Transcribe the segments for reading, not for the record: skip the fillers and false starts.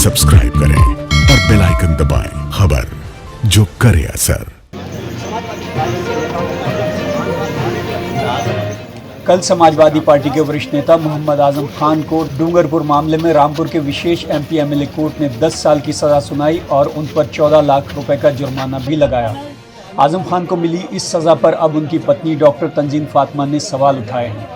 Subscribe करें और bell icon दबाएं। खबर जो करे असर। कल समाजवादी पार्टी के वरिष्ठ नेता मोहम्मद आजम खान को डूंगरपुर मामले में रामपुर के विशेष एमपी एमएलए कोर्ट ने 10 साल की सजा सुनाई और उन पर 14 लाख रुपए का जुर्माना भी लगाया। आजम खान को मिली इस सजा पर अब उनकी पत्नी डॉक्टर तंजीन फातिमा ने सवाल उठाए हैं।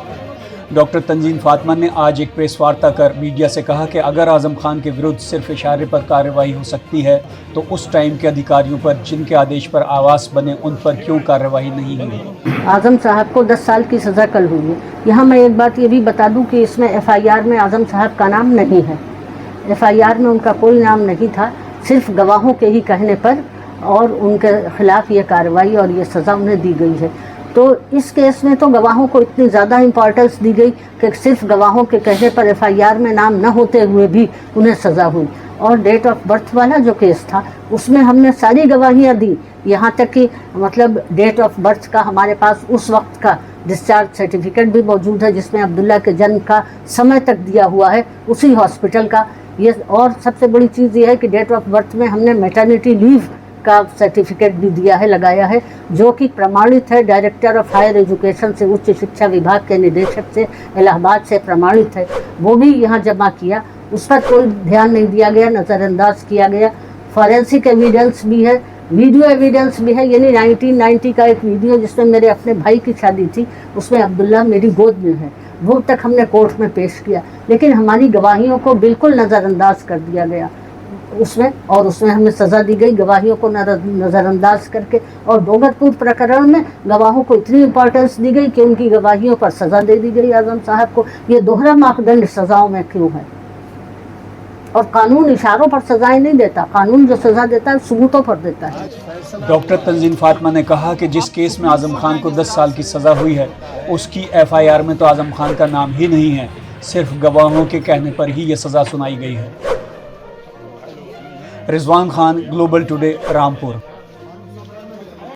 डॉक्टर तंजीन फातिमा ने आज एक प्रेस वार्ता कर मीडिया से कहा कि अगर आजम खान के विरुद्ध सिर्फ इशारे पर कार्रवाई हो सकती है तो उस टाइम के अधिकारियों पर जिनके आदेश पर आवास बने उन पर क्यों कार्रवाई नहीं हुई। आजम साहब को 10 साल की सज़ा कल हुई है। यहाँ मैं एक बात ये भी बता दूं कि इसमें एफआईआर में आजम साहब का नाम नहीं है। एफआईआर में उनका कोई नाम नहीं था, सिर्फ गवाहों के ही कहने पर और उनके खिलाफ ये कार्रवाई और ये सज़ा उन्हें दी गई है। तो इस केस में तो गवाहों को इतनी ज़्यादा इम्पोर्टेंस दी गई कि सिर्फ गवाहों के कहने पर एफआईआर में नाम न होते हुए भी उन्हें सज़ा हुई। और डेट ऑफ बर्थ वाला जो केस था उसमें हमने सारी गवाहियाँ दी, यहाँ तक कि मतलब डेट ऑफ बर्थ का हमारे पास उस वक्त का डिस्चार्ज सर्टिफिकेट भी मौजूद है जिसमें अब्दुल्ला के जन्म का समय तक दिया हुआ है उसी हॉस्पिटल का। ये और सबसे बड़ी चीज़ ये है कि डेट ऑफ बर्थ में हमने मैटरनिटी लीव का सर्टिफिकेट भी दिया है, लगाया है, जो कि प्रमाणित है डायरेक्टर ऑफ हायर एजुकेशन से, उच्च शिक्षा विभाग के निदेशक से, इलाहाबाद से प्रमाणित है। वो भी यहाँ जमा किया, उस पर कोई ध्यान नहीं दिया गया, नज़रअंदाज किया गया। फॉरेंसिक एविडेंस भी है, वीडियो एविडेंस भी है। यानी 1990 का एक वीडियो जिसमें मेरे अपने भाई की शादी थी, उसमें अब्दुल्ला मेरी गोद में है, वो तक हमने कोर्ट में पेश किया। लेकिन हमारी गवाहियों को बिल्कुल नज़रअंदाज कर दिया गया उसमें, और उसमें हमें सज़ा दी गई गवाहियों को नज़रअंदाज करके। और डूंगरपुर प्रकरण में गवाहों को इतनी इम्पोर्टेंस दी गई कि उनकी गवाहियों पर सज़ा दे दी गई आजम साहब को। ये दोहरा मापदंड सज़ाओं में क्यों है? और कानून इशारों पर सजाएं नहीं देता, कानून जो सज़ा देता है सबूतों पर देता है। डॉक्टर तंजीन फातिमा ने कहा कि जिस केस में आजम खान को 10 साल की सज़ा हुई है उसकी एफआईआर में तो आजम खान का नाम ही नहीं है, सिर्फ गवाहों के कहने पर ही ये सज़ा सुनाई गई है। Rizwan Khan, global today, Rampur.